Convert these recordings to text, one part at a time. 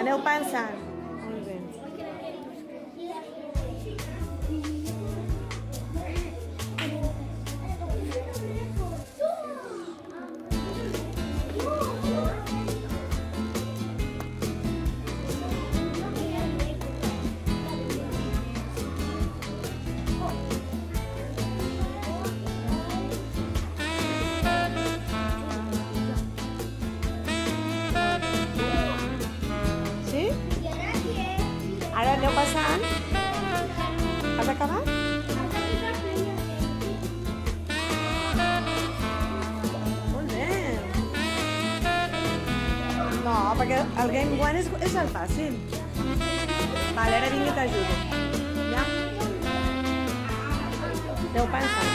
Aneu pensant. Molt bé. Sí? Ara aneu passant. Has acabat? Molt bé. No, perquè el Game One és el fàcil. Vale, ara vinc i t'ajudo. Ja? Aneu pensant.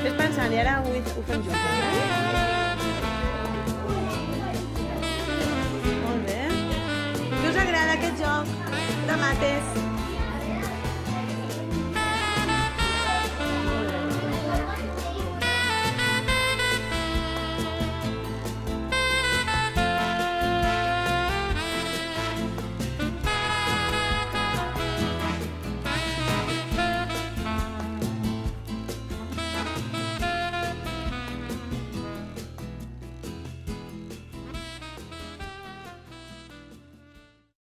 Ves pensant i ara ho fem junts. Molt bé. Què us agrada aquest joc de mates?